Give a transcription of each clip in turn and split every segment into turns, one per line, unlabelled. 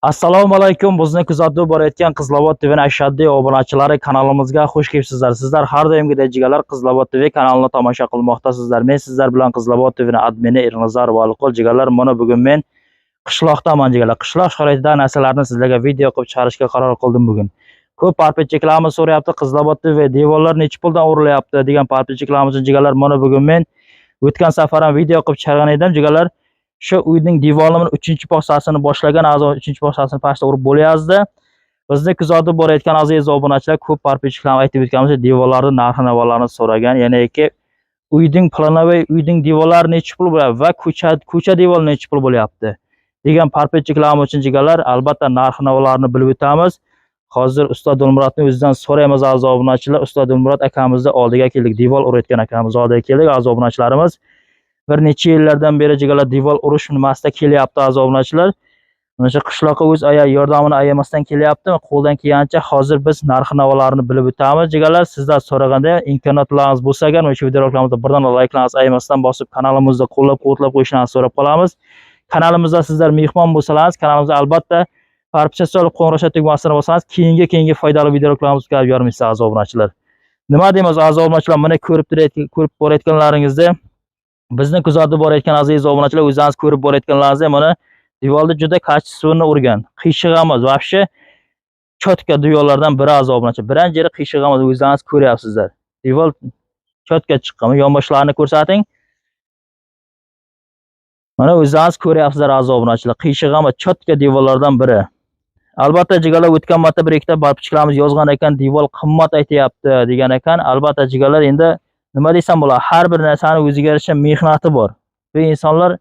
Assalomu alaykum. Bizni kuzatib borayotgan Qizlobod TVning ashaddiy obunachilari kanalimizga xush kelibsizlar. Sizlar har doimgidek jigalar Qizlobod TV kanalini tomosha qilmoqdasizlar. Men sizlar bilan Qizlobod TVning admini Ernazar Valiqul jigalar. Mana bugun men qishloqdaman jigalar. Qishloq sharoitida narsalarni sizlarga video qilib chiqarishga qaror qildim bugun. Ko'p parpetchiklarimiz so'rayapti, Qizlobod TV devorlar necha puldan urilyapti degan parpetchiklarimiz jigalar. Mana bugun men o'tgan safar ham video qilib chiqargan edim jigalar. Shu uyning devorlarini 3-poxsasini boshlagan a'zo 3-poxsasini pastda urib bo'lyapti. Bizni kuzatib borayotgan aziz obunachilar ko'p parpetchiklarni aytib o'tganmiz, devorlarning narx-navolarni so'ragan. Ya'ni uyning planoviy uyning devorlari necha pul bo'ladi va ko'cha devori necha pul bo'lyapti degan parpetchiklarimiz uchun jigalar albatta narx-navolarni bilib o'tamiz. Hozir ustoz Dilmurodning o'zidan so'raymiz aziz obunachilar. Ustoz Dilmurod akamizni oldiga keldik, devor urayotgan akamiz oldiga keldik aziz obunachilarimiz. Bir necha yillardan beri jigalar devor urish nimasida kelyapti aziz obunachilar. Mana shu qishloqqa o'z yordamini ayamasdan kelyapti. Qo'ldan kelgancha hozir biz narx-navolarni bilib o'tamiz jigalar. Sizlar so'raganda imkoniyatlaringiz bo'lsa agar o'sha videolarimizda birdan layklaringizni ayamasdan bosib kanalimizda qo'llab-quvvatlab qo'yishingizni so'rab qolamiz. Kanalimizda sizlar mehmon bo'lsangiz, kanalimizga albatta parcha solib qo'ng'iroqcha tugmasini bossangiz, keyingi foydali videolarimizga olib bormaysiz aziz obunachilar. Nima deymiz aziz obunachilar, mana ko'rib borayotganlaringizda bizni kuzatib borayotgan aziz obunachilar o'zingiz ko'rib borayotganlaringizda mana devorni juda kачественный urgan. Qiyshiq emas, vobshe chotka devorlardan biri aziz obunachilar. Birinchi yeri qiyshiq emas, o'zingiz ko'ryapsizlar. Devor chotka chiqqan. Yonboshlarini ko'rsating. Mana o'zingiz ko'ryapsizlar aziz obunachilar. Qiyshiq emas, chotka devorlardan biri. Albatta jigalar o'tgan marta bir ikkita parpetchiklarimiz yozgan ekan, devor qimmat aytayapti degan ekan. Albatta jigalar endi nima desam bo'ladi, har bir narsani o'ziga yarasha mehnati bor. Bu insonlar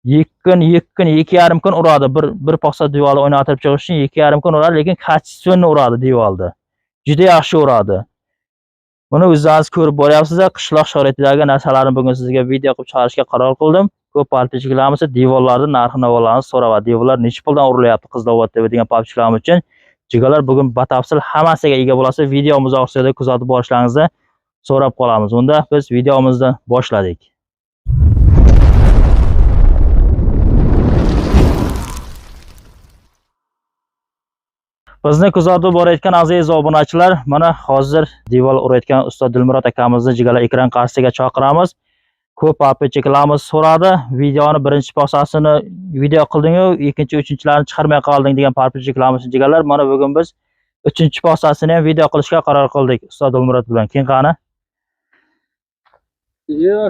2,5 kun uradi. Bir poxsa devorni o'ynatib chiqish uchun 2,5 kun uradi, lekin kачественный uradi devorni. Juda yaxshi uradi. Buni o'zingiz ko'rib boryapsizlar. Qishloq sharoitidagi narsalarni bugun sizga video qilib chiqarishga qaror qildim. Ko'p parpetchiklarimiz devorlarning narx-navolarini so'rab, devorlar necha puldan urilyapti Qizlobod TV degan parpetchiklarimiz uchun jigalar bugun batafsil hammasiga ega bo'lasiz. Videomiz oxirida kuzatib borishlaringizni so'rab qolamiz. Unda biz videomizni boshladik. Bizni kuzatib borayotgan aziz obunachilar, mana hozir devor urayotgan ustoz Dilmurod akamizni jigalar ekran qarshisiga chaqiramiz. Ko'p parpetchiklarimiz so'radi, videoni birinchi poxsasini video qilding-ku, ikkinchi, uchinchilarini chiqarmay qolding degan parpetchiklarimiz jigalar. Mana bugun biz 3-poxsasini ham video qilishga qaror qildik ustoz Dilmurod bilan. Keyin qani?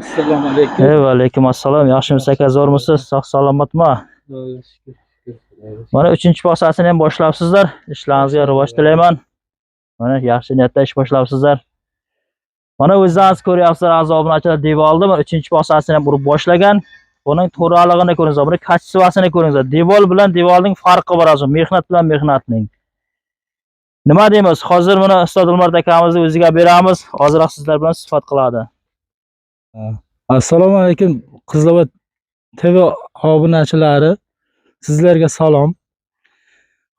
Assalomu alaykum.
Va alaykum assalom. Yaxshimisiz aka, zo'rmisiz? Sog' salomatmi? Mana 3-poxsasini ham boshlabsizlar. Ishlaringizga rivoj tilayman. Mana yaxshi niyatda ish boshlabsizlar. Mana o'zingiz ko'ryapsizlar aziz obunachilar, devorni mana 3-poxsasini ham urib boshlagan. Buning to'g'riligini ko'ringizlar, buni kачествосini ko'ringizlar. Devor bilan devorning farqi bor aziz, mehnat bilan mehnatning. Nima deymiz? Hozir mana ustoz Dilmurod akamizni o'ziga beramiz. Hozirroq sizlar bilan suhbat qiladi.
Assalomu alaykum Qizlobod TV obunachilari. Sizlarga salom.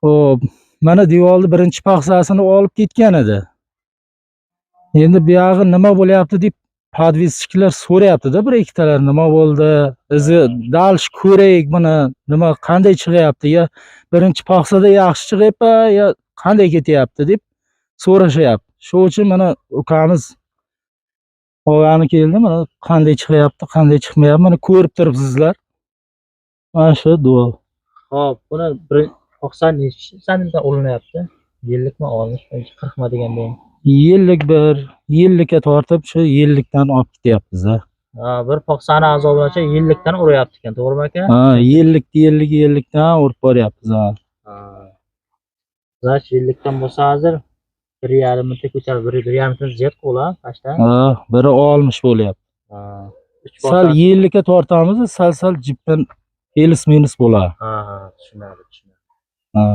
Xo'p, mana devorni birinchi paxsasini olib ketgan edi. Endi bu yog'i nima bo'lyapti deb podvizchilar so'rayapti-da, bir ikkitalar nima bo'ldi? Bizni dalish ko'raylik buni, nima qanday chiqyapti, ya birinchi paxsada yaxshi chiqyapti, ya qanday ketyapti deb so'rashyapti. Shuning uchun mana ukamiz olgani keldi, mana qanday chiqyapti, qanday chiqmayapti, mana ko'rib turibsizlar. Mana shu devor.
Xo'p, buni bir poxsa necha santimdan olinyapti? Yillikmi olmish, 40 mi deganda ham?
Yillikka tortib shu yillikdan olib ketyapmiz-a.
Ha, bir poxsani azobacha yillikdan uryapti ekan, to'g'rimi aka?
Ha, yillikdan urib boryapmiz. Ha.
Zash yillikdan bo'lsa hozir 1,5 minutda ko'tarib, 1,5 minutdan ziyod qo'la qashdan.
Ha, biri 60 bo'lyapti.
Ha.
Sal yillikka tortamiz, sal jipdan minus bo'ladi.
Ha, tushunardim.
Ha.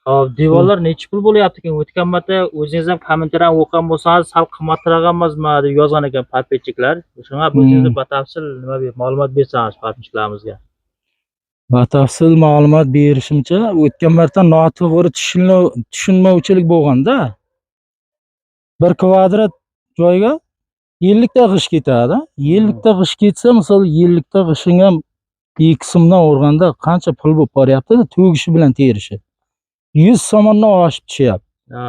Hop, devorlar necha pul bo'lyapti ekan? O'tgan marta o'zingiz ham kommentardan o'qigan bo'lsangiz, sal qimmatroq emasmi deb yozgan ekan parpetchiklar. Shunga o'zingiz batafsil nima ma'lumot bersangiz parpetchiklarimizga.
Batafsil ma'lumot berishimcha, o'tgan marta noto'g'ri tushunmovchilik bo'lganda, 1 kvadrat joyga 50 ta g'ish ketadi. 50 ta g'ish ketsa, misol 50 ta g'ishing ham 2 so'mdan urganda qancha pul bo'lib boryapti-da, tugishi bilan terishi. 100 so'mdan oshib tushyapti.
Ha,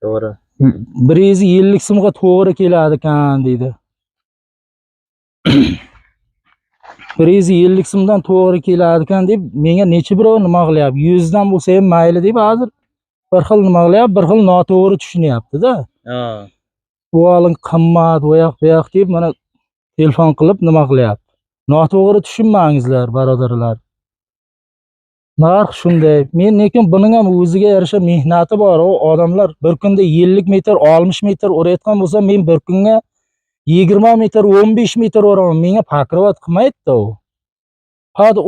to'g'ri.
150 so'mga to'g'ri keladi ekan deydi. 150 so'mdan to'g'ri keladi ekan deb menga necha birov nima qilyapti. 100 dan bo'lsa ham mayli deb hozir bir xil nima qilyapti, bir xil noto'g'ri tushunyapti-da.
Ha.
Bu olin qimmat, bu yoq deb mana telefon qilib nima qilyapti. Noto'g'ri tushunmangizlar, barodarlar. Narx shunday. Men lekin buning ham o'ziga yarasha mehnati bor. O odamlar bir kunda 50 metr, 60 metr urayotgan bo'lsa, men bir kunga 20 metr, 15 metr uraman. Menga pakrovat qilmaydi-da u. Hadi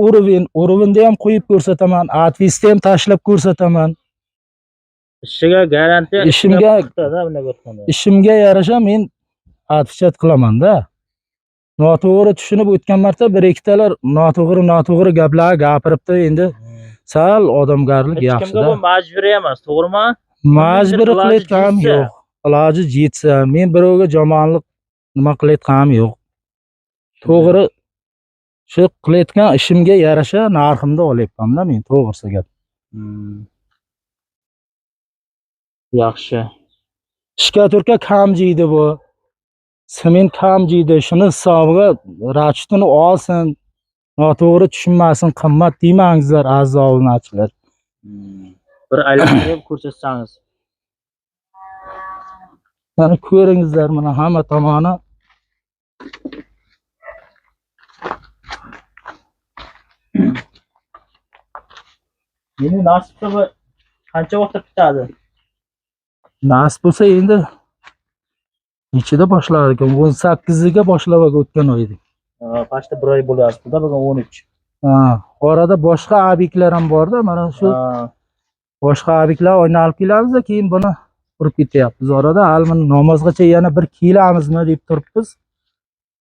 uruvinda ham qo'yib ko'rsataman, atvisda ham tashlab ko'rsataman.
Ishiga garantiya
ishimga yarasha men atvishat qilaman-da. Noto'g'ri tushunib o'tgan marta bir ikkitalar noto'g'ri gaplar gapiribdi. Endi sal odamgarlik yaxshi-da.
Kimga bu majburiy emas, to'g'rimi?
Majbur qilayotganim yo'q. Iloji yetsa, men birovga yomonlik nima qilayotganim yo'q. To'g'ri shu qilayotgan ishimga yarasha narximni olyapman-da men, to'g'risi gap.
Yaxshi.
Shkaturka kam jiydi bu. Sement kam jiydi. Shuni hisobiga rachitini olsin. Noto'g'ri tushunmasin, qimmat deymangizlar aziz obunachilar.
Bir aylantirib ko'rsatsangiz.
Mana ko'ringizlar, mana hamma tomoni.
Meni nasibda bu qancha vaqtda bitadi?
Nasib bo'lsa endi nechida boshlar ekan? 18 ga boshlab o'tgan oyda.
Pashta 1 oy bo'lyapti-da, bugun 13.
Ha, orada boshqa obyektlar ham bor-da, mana shu boshqa obyektlar o'ynalib kelamiz, keyin buni qurib ketyapmiz. Orada hal mana namozgacha yana bir kelamizmi deb turibmiz.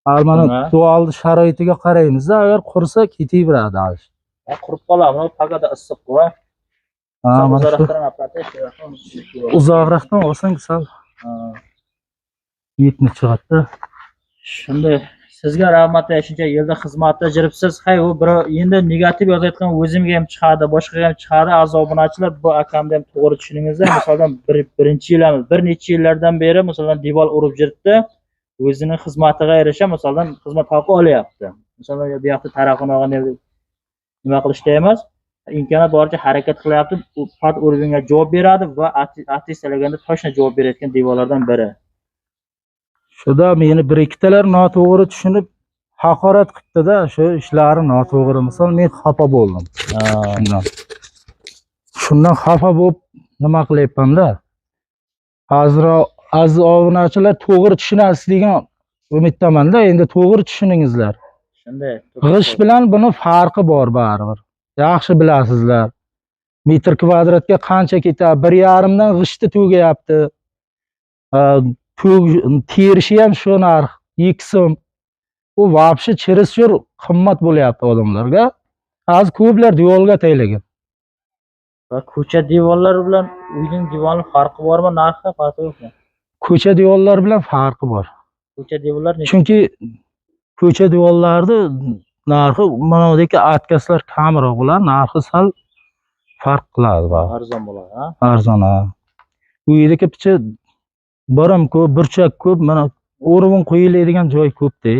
Hal mana duolni sharoitiga qaraymiz-da, agar qursa ketaveradi hal.
Qurib qoladi, pagada issiq-ku.
Ha, mana shu uzoqroqdan olsang sal yetni chiqadi.
Shunday. Sizga rahmat, shuncha yilda xizmatda jiribsiz. Hay, u bir endi negativ yozayotgan o'zimga ham chiqadi, boshqaga ham chiqadi. Aziz obunachilar, bu akamni ham to'g'ri tushuningizlar. Masalan, birinchi yilamiz, bir necha yillardan beri masalan devor urib jiribdi. O'zining xizmatiga yarasha masalan xizmat haqi olyapti. Masalan, bu yoqda tarafini nima qilishda emas, imkoniyat boricha harakat qilyapti. U fat urvinga javob beradi va attestalaganda toshna javob berayotgan devorlardan biri.
Shuda meni bir ikkitalar noto'g'ri tushunib haqorat qildi-da, shu ishlari noto'g'ri. Misol men xafa bo'ldim. Shundan xafa bo'lib nima qilyapman-da. Hozir aziz obunachilar to'g'ri tushunasiz degan umiddaman-da. Endi to'g'ri tushuningizlar.
Shunday.
G'ish bilan buni farqi bor baribir. Yaxshi bilasizlar. Metr kvadratga qancha ketadi? 1,5 dan g'ishni to'gayapti. Terishi ham shu narx 2 so'm. U vobshe chirishur qimmat bo'lyapti odamlarga. Hozir ko'plar devorga taylagan.
Va ko'cha devorlar bilan uyning devorining farqi bormi? Narxi farqi yo'qmi?
Ko'cha devorlar bilan farqi bor.
Ko'cha devorlar
chunki ko'cha devorlarni narxi mana bunday atkaslar kamroq bo'ladi, narxi sal farq qiladi.
Arzon bo'ladi, ha?
Arzon. Bu yerga picha boram ko'p, burchak ko'p, mana o'rvin qo'yiladigan joy ko'p-da.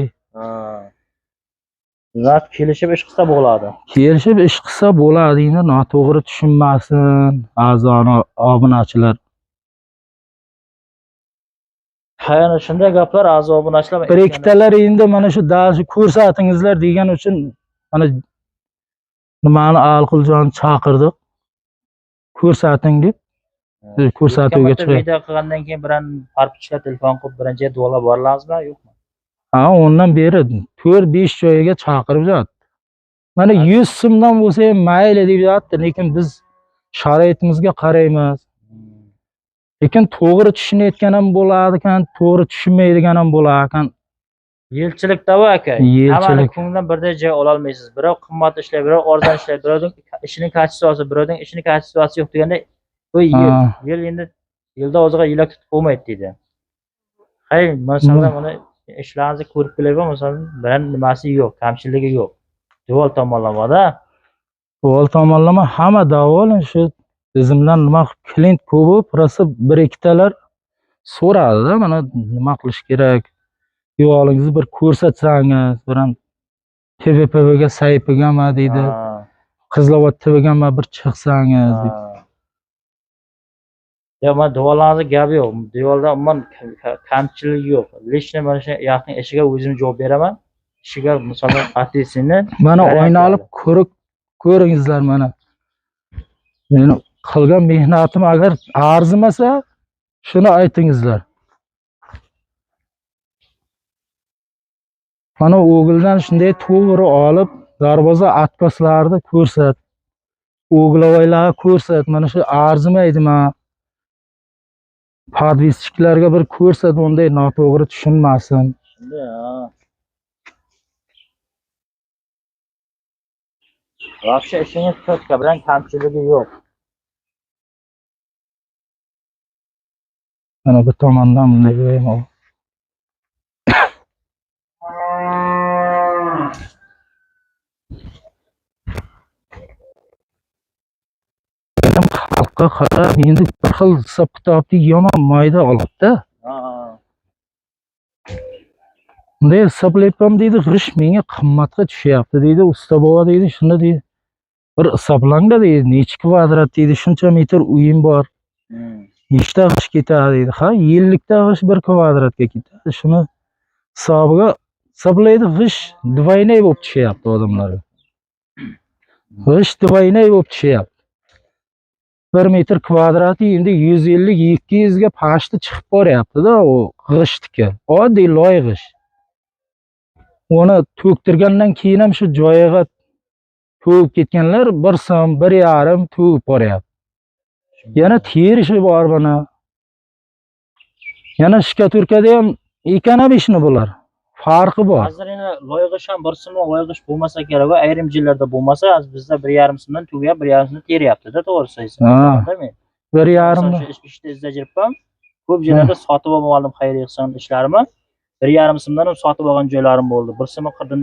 Zat kelishib ish qilsa bo'ladi.
Kelishib ish qilsa bo'ladi, endi noto'g'ri tushunmasin a'zon obunachilar.
Hayana shunday gaplar aziz obunachilar.
Bir ikkitalar endi mana shu darsni ko'rsatingizlar degan uchun mana nimani Alquljon chaqirdik. Ko'rsating deb. Ko'rsatuvga chiqib.
Video qilgandan keyin biran parpichlar telefon qilib birinchi duolar borlamizmi, yo'qmi?
Ha, ondan beri 4-5 joyga chaqirib yotdi. Mana 100 so'mdan bo'lsa ham mayli deb yotdi, lekin biz sharoitimizga qaraymiz. Lekin to'g'ri tushunayotgan ham bo'ladi ekan, to'g'ri tushunmaydigan ham bo'lar ekan.
Yilchilikda bu aka. Hammaning ko'nglidan birday joy ola olmaysiz. Birov qimmat ishlaydi, birov arzon ishlaydi, birovning ishining kachествоsi, birovning ishining kachествоsi yo'q deganda bu yil endi yilda o'ziga yilak tutib bo'lmaydi deydi. Hay, masalan, mana ishlaringizni ko'rib bilaman, masalan, biran nimasi yo'q, kamchiligi yo'q. Devol tomonlamada.
O'g'il tomonlama hamma davol shu o'zimdan nima klient ko'p bo'lib, rosa bir ikkitalar so'radi, mana nima qilish kerak? Devolingizni bir ko'rsatsangiz, bir ham TVPga saytigami deydi.
Ha,
Qizlavod TVgami bir chiqsangiz deydi.
ha. Ya men devorlarning gapi yo'q. Devorda umuman kamchilik yo'q. Lishni mana shu yaqin ishiga o'zim javob beraman. Ishiga masalan atesini
Mana oyna olib ko'ringizlar mana. Meni qilgan mehnatim agar arzimasa, shuni aytingizlar. Mana o'g'ildan shunday to'g'ri olib, darvoza atlaslarni ko'rsat. O'g'ilvoylarga ko'rsat. Mana shu arzimaydimi? Podvischilarga bir ko'rsat, unday noto'g'ri tushunmasin.
shunda. Вообще ishingiz to'tka bilan kamchiligi yo'q.
Mana bu tomondan bunday qo'yaymi? Xalqqa qarab endi bir xil hisob-kitobni yomon mayda olibdi.
Ha.
Bunday hisoblayapman deydi, g'ish menga qimmatga tushyapti deydi, usta bova deydi, shuni deydi. Bir hisoblangda deydi, necha kvadrat deydi, shuncha metr uyim bor. Nechta g'ish ketadi deydi. Ha, 50 ta g'ish 1 kvadratga ketadi. Shuni hisobiga hisoblaydi, g'ish двойной bo'lib tushyapti odamlarga. G'ish двойной bo'lib tushyapti. 1 metr kvadrati endi 150-200 ga pashti chiqib boryapti-da u g'ishtiki. Oddiy loy g'ish. Uni to'ktirgandan keyin ham shu joyiga to'kib ketganlar 1 so'm, 1,5 to'kib boryapti. Yana terishi bor buni. Yana shkaturkada ham ekan ham ishni bular. Farqi bor.
Hozir endi loyg'ish ham 1 so'm loyg'ish bo'lmasa kerak, ayrim joylarda bo'lmasa, bizda 1,5 so'mdan tugab 1,5 so'mdan teryapti-da, to'g'risi aytsam.
Ha. 1,5
Shu ishda izlab jiribman. Ko'p joylarda sotib olmadim xayriya ehson ishlarimni. 1,5 so'mdan ham sotib olgan joylarim bo'ldi. 1 so'm qirqdan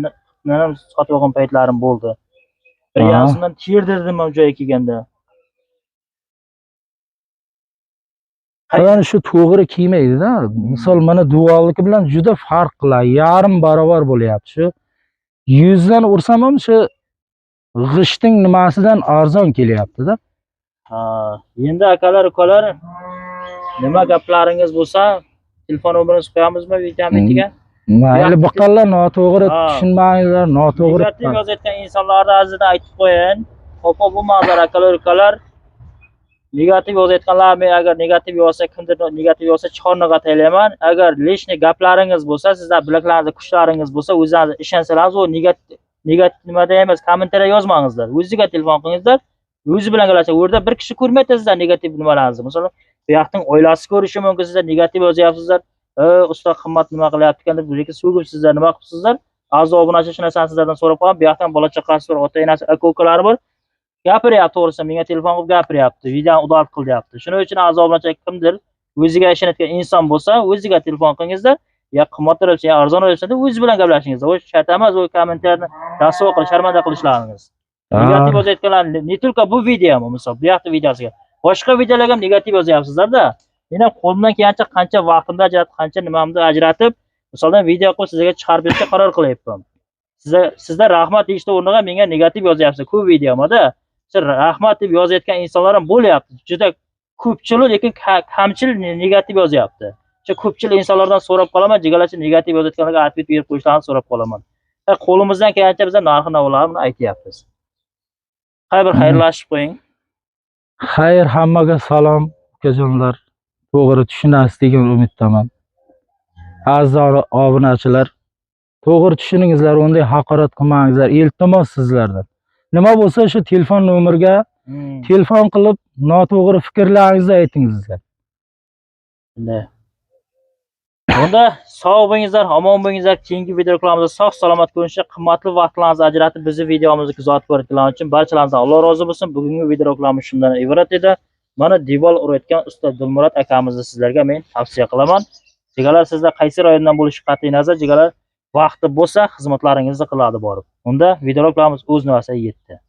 ham sotib olgan paytlarim bo'ldi. 1,5 so'mdan terdirdim o joyga kelganda.
Mana shu to'g'ri kelmaydi-da. Misol mana duvalniki bilan juda farq qiladi. Yarim barobar bo'lyapti. Shu 100 dan ursam ham shu g'ishting nimasidan arzon kelyapti-da.
Ha, endi akalar, ukalar, nima gaplaringiz bo'lsa, telefon nomeringizni qo'yamizmi videomga?
Mayli buqallar noto'g'ri tushunmanglar, noto'g'ri.
Negativ yozayotgan insonlarni azizdan aytib qo'yin. Qo'pol bo'lmanglar akalar, ukalar. Negativ yozayotganlar, men agar negativ yozsa, kimdir negativ yozsa chiqorniga taylayman. Agar lishni gaplaringiz bo'lsa, sizlar bilaklaringizda kuchlaringiz bo'lsa, o'zingiz ishonsangiz, u negativ nimada emas, kommentariya yozmangizlar. O'ziga telefon qilingizlar. O'zi bilan gaplashing. U yerda bir kishi ko'rmaydi sizlar negativ nimalarni. Masalan, bu yoqning oilasi ko'rishi mumkin, sizlar negativ yozyapsizlar. Usta qimmat nima qilyapti ekan deb, lekin so'gibsizlar, nima qilibsizlar? A'zo obunachi shu narsani sizlardan so'rab qolaman. Bu yoqdan bola chaqasi bor, ota-onasi, aka-ukalari bor. Gapiryapti, to'g'risi menga telefon qilib gapiryapti, videoni udalt qilyapti. Shuning uchun a'zo obunachi kimdir o'ziga ishonadigan inson bo'lsa, o'ziga telefon qilingizlar. Ya qimmatroq bo'lsa, ya arzon bo'lsa, o'zi bilan gaplashingizlar. O shart emas, o kommentarni rasvo qilish, sharmanda qilishlaringiz. Negativ yozayotganlar, ne только bu videomi, misol, bu yoqda videosiga. Boshqa videolarga ham negativ yozyapsizlar-da. Men ham qo'limdan kelgancha qancha vaqtimda ajratib, qancha nimamni ajratib, misoldan video qilib sizga chiqarib berishga qaror qilyapman. Sizlar rahmat deyishni o'rniga menga negativ yozyapsiz. Ko'p videomda siz rahmat deb yozayotgan insonlar ham bo'lyapti. Juda ko'pchilik, lekin kamchilik negativ yozyapti. Shu ko'pchilik insonlardan so'rab qolaman, jigarlachi negativ yozayotganlarga atvet berib qo'yishlarini so'rab qolaman. Qo'limizdan kelgancha biz narx-navolarni aytyapmiz. Bir xayrlashib qo'ying.
Xayr, hammaga salom, ukajonlar. To'g'ri tushunasiz degan umiddaman. Aziz obunachilar, to'g'ri tushuningizlar, unday haqorat qilmangizlar. Iltimos sizlardan. Nima bo'lsa shu telefon nomeriga telefon qilib noto'g'ri fikrlaringizni aytingizlar.
Unda sog' bo'lingizlar, omon bo'lingizlar. Keyingi videoklarimizda sog' salomat ko'rinishda qimmatli vaqtlaringizni ajratib bizni videomizni kuzatib ko'rayotganlar uchun barchalaringizdan Alloh rozi bo'lsin. Bugungi videoreklamamiz shundan iborat edi. Mana devor urayotgan usta Dilmurod akamizni sizlarga men tavsiya qilaman. Jigarlar, sizlar qaysi rayondan bo'lishi qat'iy nazar, jigarlar vaqti bo'lsa xizmatlaringizni qiladi borib. Unda videoroliklarimiz o'z navbasiga yetdi.